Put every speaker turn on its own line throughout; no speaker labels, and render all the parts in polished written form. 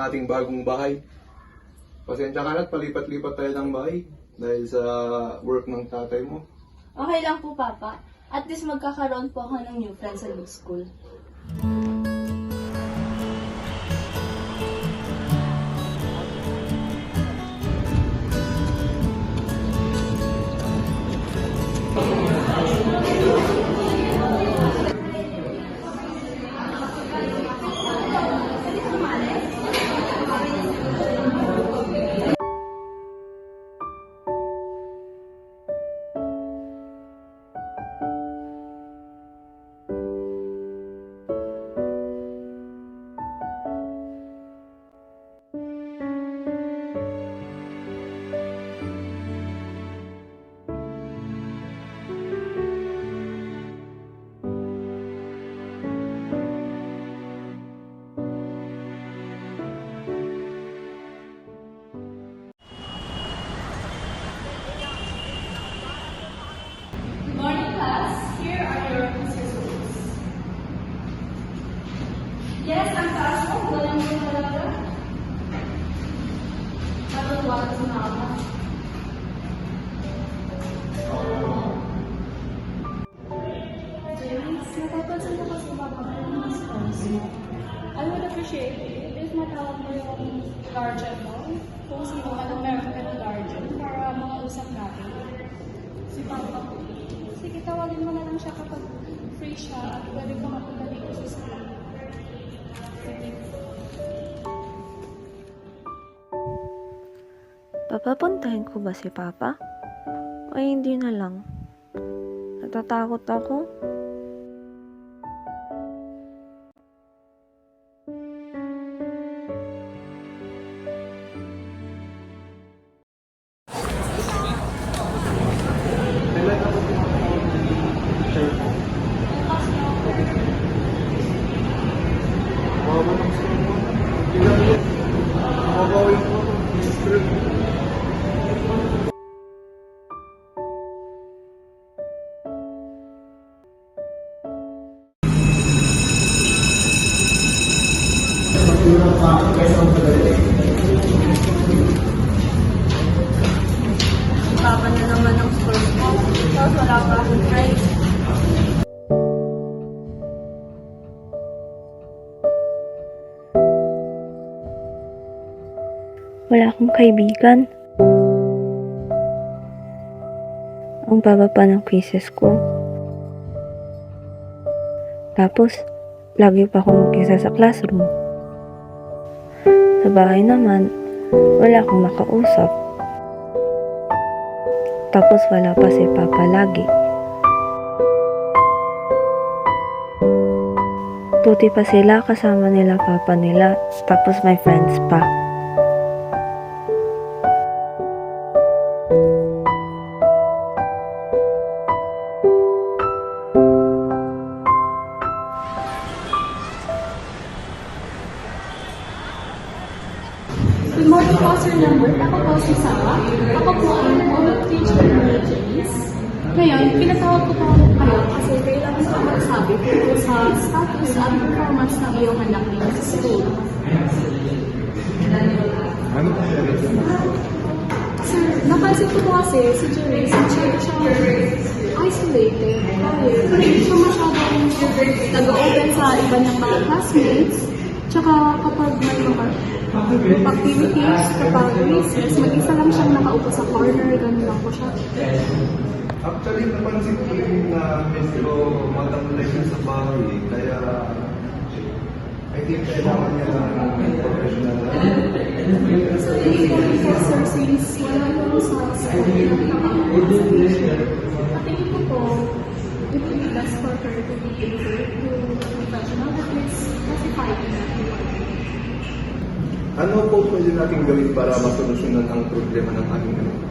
ating bagong bahay. Pasensya ka na at palipat-lipat tayo ng bahay dahil sa work ng tatay mo.
Okay lang po, Papa. At least magkakaroon po ako ng new friends sa new school.
Good morning, class. Here are your answers. Yes, ang taas mo. Walang mo talaga. Natutuwa ka sa mama.
James, napapansin ko kasi Papa mo yung mga scores mo. I would appreciate it if matawag mo yung guardian mo. Kung sino ka na meron ka ng guardian para makausap natin.
Si Papa ko.
Sige, tawagin mo na lang siya kapag free siya at pwede ka mapunta dito sa school. Sige.
Papapuntahin ko ba si Papa? O hindi na lang? Natatakot ako.
Kailan ako share mo? Wawa ng sir mo. Ilan yun? Mabawin mo ito. Mister.
Papa na naman ang scores mo. Tapos wala pa akong prize.
Wala akong kaibigan. Ang baba pa ng quizzes ko. Tapos, lagi pa akong mag-isa sa classroom. Sa bahay naman, wala akong makausap. Tapos wala pa si Papa lagi. Buti pa sila kasama nila Papa nila, tapos may friends pa.
Good morning po, Sir Lambert. Ako po si Sarah. Ako po ang old teacher ni James. Ngayon, pinatawag ko po kayo kasi kailangan ko magsabi tungkol sa status at performance ng iyong anak niyo sa school.
Ano ba siya?
Sir, napansin ko po kasi si James, masyado siyang isolated. Hindi siya masyadong nag-open sa iba niyang mga classmates. Tsaka kapag may mga activities, kapag recess, mag-isa lang siyang nakaupo sa corner, ganun lang po siya.
Actually, napansin ko rin na medyo matangulay siya sa bahay. Kaya, I think kailangan niya ng professional.
So, hindi po sir, since wala po sa school, nakakapagod sa teacher, at tingin ko po, it would be best for her to be able to professional, at least classify na.
Ano po pwede natin gawin para masolusyonan ang problema ng aming anak?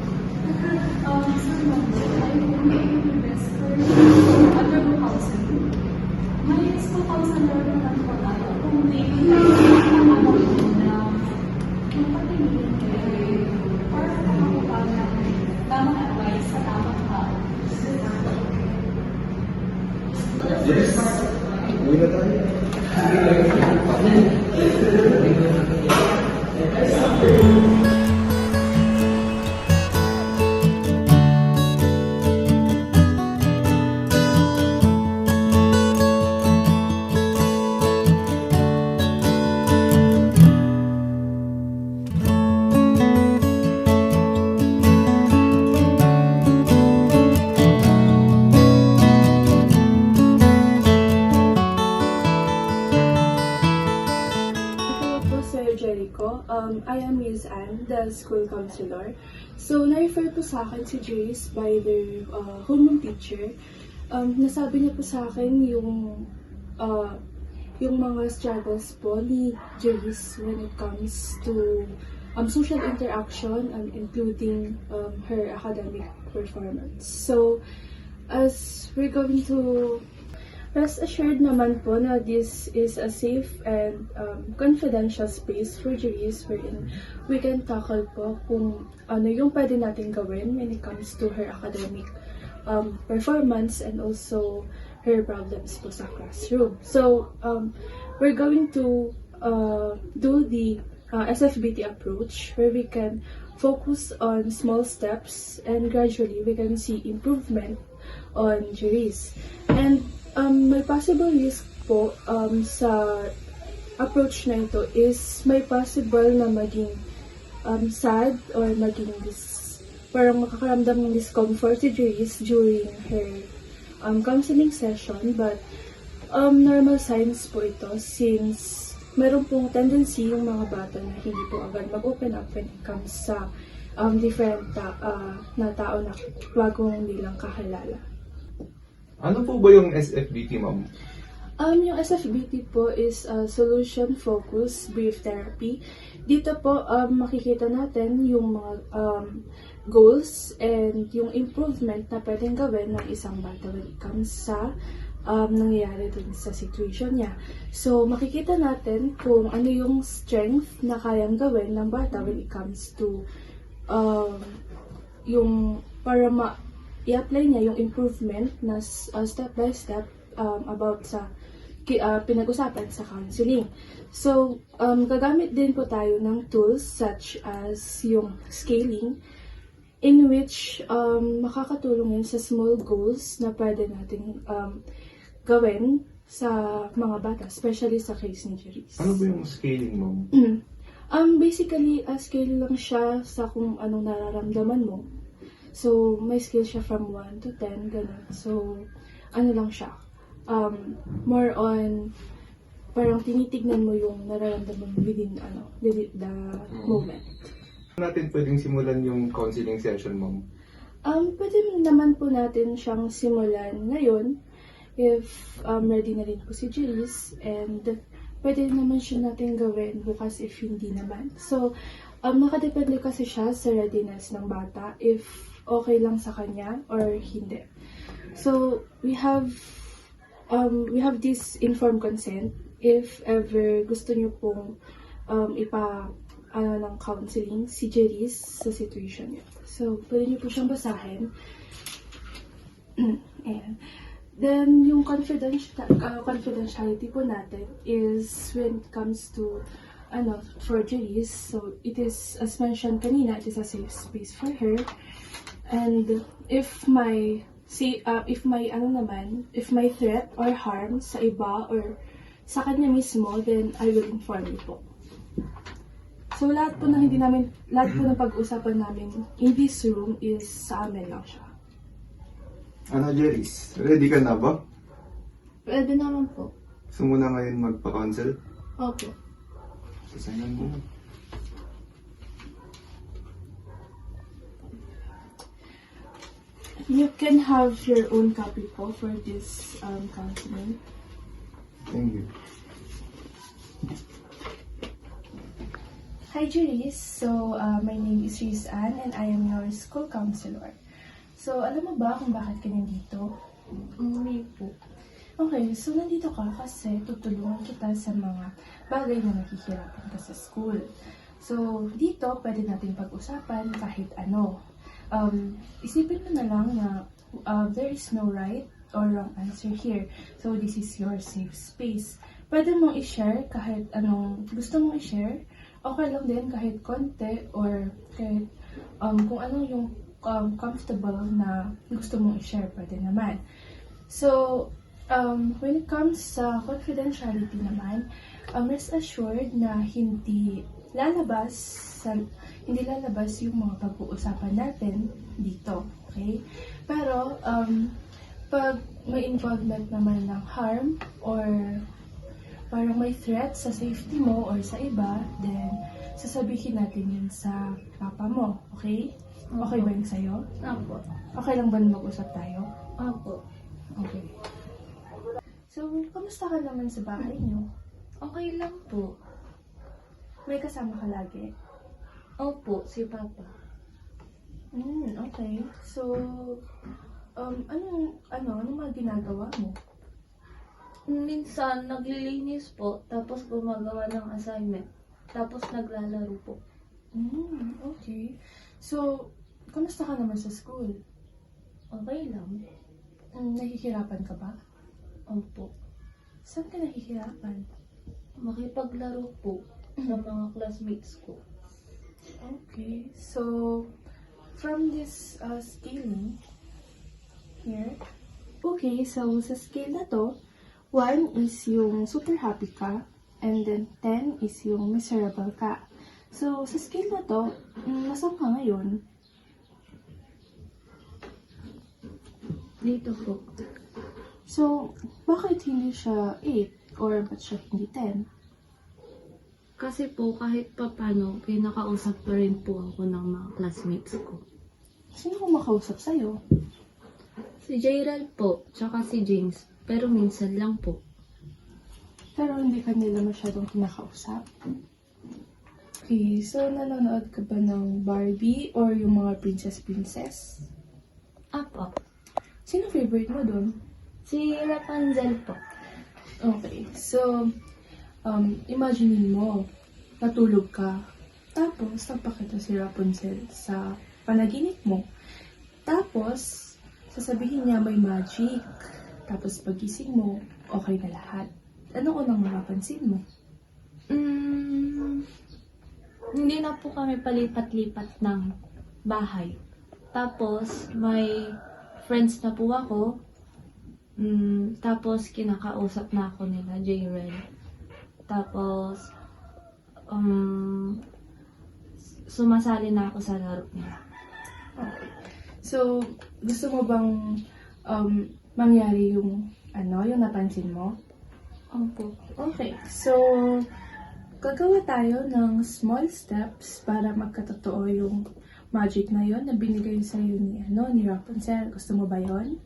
Sir, I will make the best for undergo counseling. May school counselor naman po tayo. Kung may nakakapagod na magpatingin kayo para makakuha ng tamang advice sa tamang tao.
Yes. Uwi na tayo.
Hello po, Sir Jericho. I am Ms. Anne, the school counselor. So, na-refer po sa akin si Jace by their homeroom teacher. Nasabi niya po sa akin yung mga struggles po ni Jace when it comes to social interaction, including her academic performance. So, as we're going to rest assured naman po na this is a safe and confidential space for Jace wherein we can tackle po kung ano yung pwede natin gawin when it comes to her academic performance and also her problems po sa classroom. So, we're going to do the SFBT approach where we can focus on small steps and gradually we can see improvement on Jace. And may possible risk po sa approach na ito is may possible na maging sad or maging parang makakaramdam ng discomfort si Jace during her counseling session, but normal signs po ito since meron pong tendency yung mga bata na hindi po agad mag-open up when it comes sa different na tao na bagong nilang kakilala.
Ano po ba yung SFBT, ma'am?
Yung SFBT po is Solution Focused Brief Therapy. Dito po, makikita natin yung mga goals and yung improvement na pwedeng gawin ng isang bata when it comes sa nangyayari dun sa situation niya. So, makikita natin kung ano yung strength na kayang gawin ng bata when it comes to yung para i-apply niya yung improvement na step by step about sa pinag-usapan sa counseling. So, gagamit din po tayo ng tools such as yung scaling in which makakatulong yun sa small goals na pwede natin gawin sa mga bata, especially sa case ni Jace.
Ano ba yung scaling, ma'am?
Basically, scale lang siya sa kung anong nararamdaman mo. So, may scale siya from 1 to 10, ganun. So, ano lang siya. More on, parang tinitignan mo yung nararamdaman within the moment.
Natin pwedeng simulan yung counseling session, ma'am?
Pwede naman po natin siyang simulan ngayon if ready na rin po si Jace, and pwede naman siya natin gawin bukas if hindi naman. So, nakadepende kasi siya sa readiness ng bata if okay lang sa kanya or hindi. So, we have this informed consent if ever gusto niyo pong ng counseling si Jace sa situation niya. So, pwede niyo po siyang basahin. Ayan. Then, yung confidentiality po natin is when it comes to for Jace. So, it is, as mentioned kanina, it is a safe space for her. And if may threat or harm sa iba or sa kanya mismo, then I will inform you po. So lahat po ng pag-uusapan namin in this room is sa amin lang siya.
Ano, Jeris? Ready ka na ba?
Pwede naman po.
Gusto mo na ngayon magpa-counsel?
Opo.
Sasayan mo.
You can have your own copy po for this counseling.
Thank you.
Hi Jace, so my name is Riz Ann and I am your school counselor. So alam mo ba kung bakit ka nandito? Hindi po. Okay, so nandito ka kasi tutulungan kita sa mga bagay na nakikirapan ka sa school. So dito pwede natin pag-usapan kahit ano. Isipin mo na lang na there is no right or wrong answer here. So this is your safe space. Pwede mong i-share kahit anong gusto mong i-share
okay lang din kahit konti or kahit kung ano yung comfortable na gusto mong i-share, pwede naman. So, when it comes sa confidentiality naman, rest assured na hindi lalabas yung mga pag-uusapan natin dito, okay? Pero, pag may involvement naman ng harm or parang may threat sa safety mo or sa iba, then sasabihin natin yun sa papa mo, okay? Okay ba yun sa'yo?
Opo.
Okay lang ba na mag-usap tayo?
Opo.
Okay. So, kamusta ka naman sa bahay niyo?
Okay lang po.
May kasama ka lagi?
Opo, si Papa.
Okay. So, anong mga ginagawa mo?
Minsan, naglilinis po, tapos gumagawa ng assignment. Tapos naglalaro po.
Okay. So, kamusta ka naman sa school?
Okay lang.
Nahihirapan ka ba?
Opo.
Saan ka nahihirapan?
Makipaglaro po sa mga classmates ko.
Okay. So, from this scaling here, okay, so sa scale na to, 1 is yung super happy ka, and then 10 is yung miserable ka. So, sa scale na to, nasaan ka ngayon?
Dito po.
So, bakit hindi siya 8 or ba't siya hindi 10?
Kasi po, kahit papano, pinakausap pa rin po ako ng mga classmates ko.
Sino ko makausap sa'yo?
Si Jairal po, tsaka si James. Pero minsan lang po.
Pero hindi ka nila masyadong kinakausap. Okay, so nanonood ka ba ng Barbie or yung mga princess?
Apo.
Sino favorite mo dun?
Si Rapunzel po.
Okay, so, imagine mo, natulog ka, tapos napakita si Rapunzel sa panaginip mo. Tapos, sasabihin niya may magic. Tapos pagising mo, okay na lahat. Ano unang mapapansin mo?
Hindi na po kami palipat-lipat ng bahay. Tapos, may friends na po ako. Tapos, kinakausap na ako nila, J-Ren. Tapos, sumasali na ako sa laro nila.
Okay. So, gusto mo bang mangyari yung napansin mo?
Opo.
Okay. So, gagawa tayo ng small steps para magkatotoo yung magic na yon na binigay sa iyo ni Rapunzel. Gusto mo ba yon?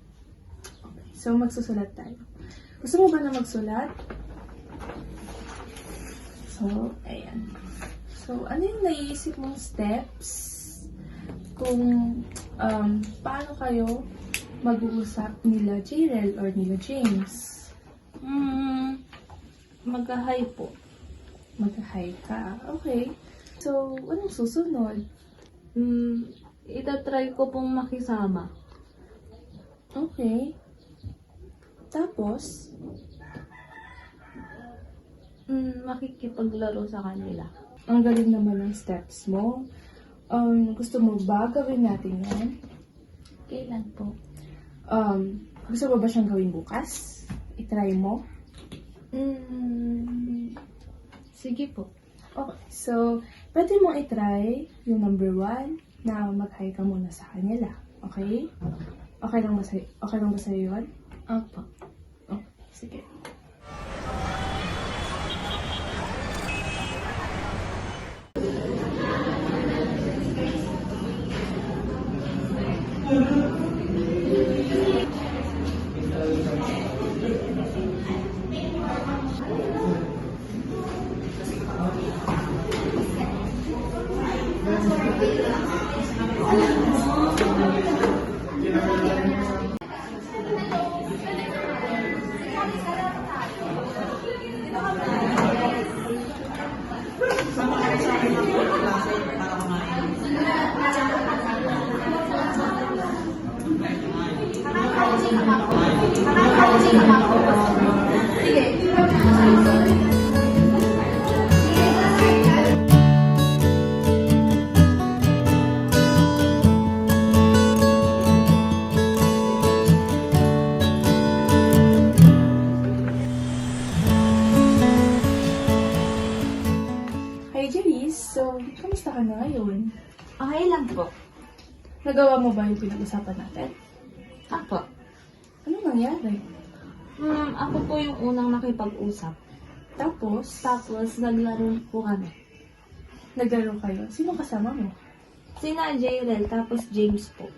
Okay. So, magsusulat tayo. Gusto mo ba na magsulat? So, ayan. So, ano yung naiisip mong steps kung paano kayo mag-uusap nila Jirel or nila James?
Mag-hi po.
Mag-hi ka. Okay. So, anong susunod?
Itatry ko pong makisama.
Okay. Tapos,
Makikipaglaro sa kanila.
ang galing naman ng steps mo. Gusto mo ba gawin natin yan?
Kailan po?
Gusto mo ba siyang gawin bukas? I-try mo?
Sige po.
Okay. So, pwede mo i-try yung number 1 na mag-hi ka muna sa kanila. Okay? Okay lang ba sa'yo yun?
Opo.
Okay. Sige.
Okay lang po.
Nagawa mo ba yung pinag-usapan natin?
Apo.
Ano nangyari?
Ako po yung unang nakipag-usap.
Tapos,
Tapos, naglaro po kami.
naglaro kayo. Sino kasama mo?
Sina Jayrel, tapos James po.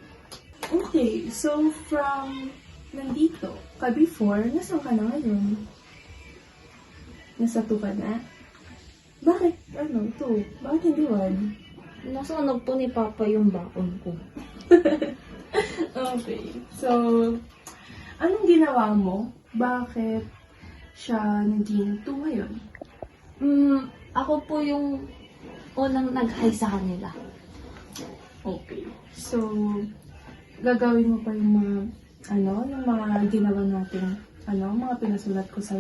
Okay, so from nandito ka before, nasaan ka na ngayon? Nasa 2 ka na? Bakit, 2? Bakit hindi 1?
Nasunog po ni Papa yung baon ko.
Okay, so, anong ginawa mo? Bakit siya naging 2 ngayon?
Ako po yung unang nag-hi sa kanila.
Okay. So, gagawin mo pa yung mga, yung mga ginawa natin, mga pinasulat ko sa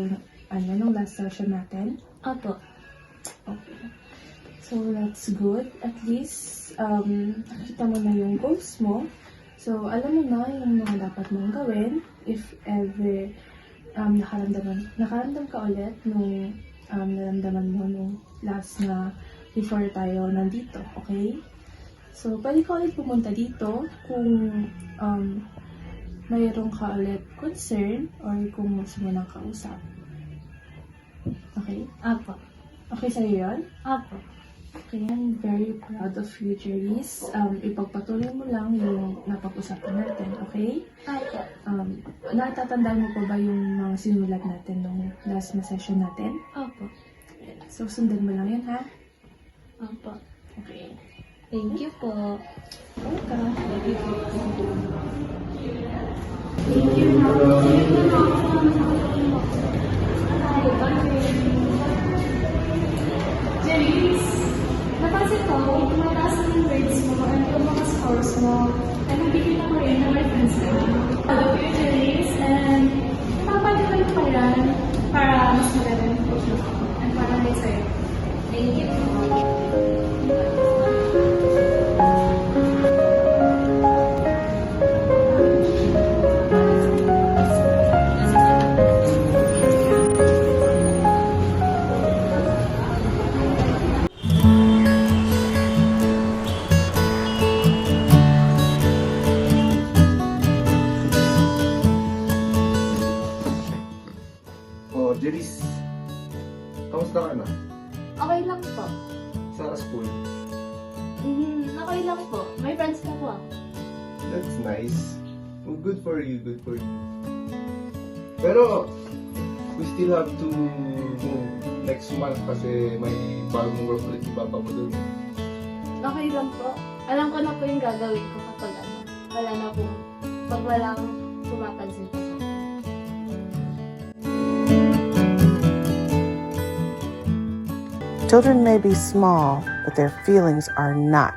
nung last session natin.
Apo.
Okay. So, that's good. At least, nakita mo na yung goals mo. So, alam mo na yung mga dapat mong gawin if ever nakaramdam ka ulit nung naramdaman mo nung last na before tayo nandito. Okay? So, pwede ka ulit pumunta dito kung mayroon ka ulit concern or kung gusto mo nang kausap. Okay?
Apo.
Okay sa'yo yun?
Apo.
Okay, I'm very proud of you, Jerice. Ipagpatuloy mo lang yung napag-usapan natin, okay?
Apo.
Natatandaan mo pa ba yung mga sinulat natin nung last na session natin?
Apo.
So, sundan mo lang yun, ha?
Apo.
Okay.
Thank you po.
Welcome.
Janice, napansin ko, tumataas na yung grades mo and yung mga scores mo. And nabigyan ako rin na may friends ka. I love you, Janice, and papalitan ko yan para mas maganda yung future ko. And para may sa'yo.
Thank you po.
Oh, Jeris. Kamusta ka na?
Okay lang po.
Sa school?
Okay lang po. May friends na po ako.
That's nice. Well, good for you, good for you. Pero, we still have to move next month kasi may bagong work ulit si Papa mo dun.
Okay lang po. Alam ko na po yung gagawin ko kapag wala na po. Pag walang pumapansin pa sa akin.
Children may be small, but their feelings are not.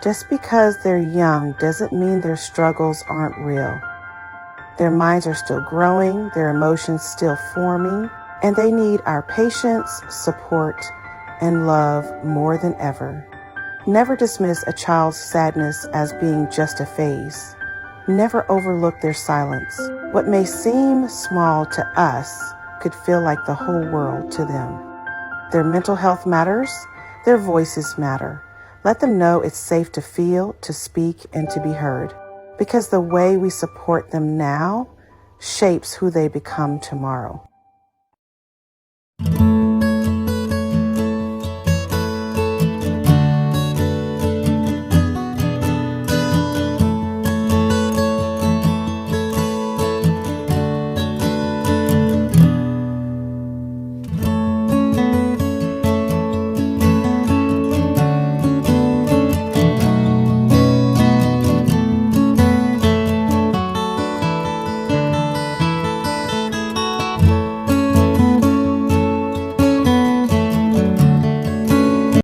Just because they're young doesn't mean their struggles aren't real. Their minds are still growing, their emotions still forming, and they need our patience, support, and love more than ever. Never dismiss a child's sadness as being just a phase. Never overlook their silence. What may seem small to us could feel like the whole world to them. Their mental health matters. Their voices matter. Let them know it's safe to feel, to speak, and to be heard. Because the way we support them now shapes who they become tomorrow.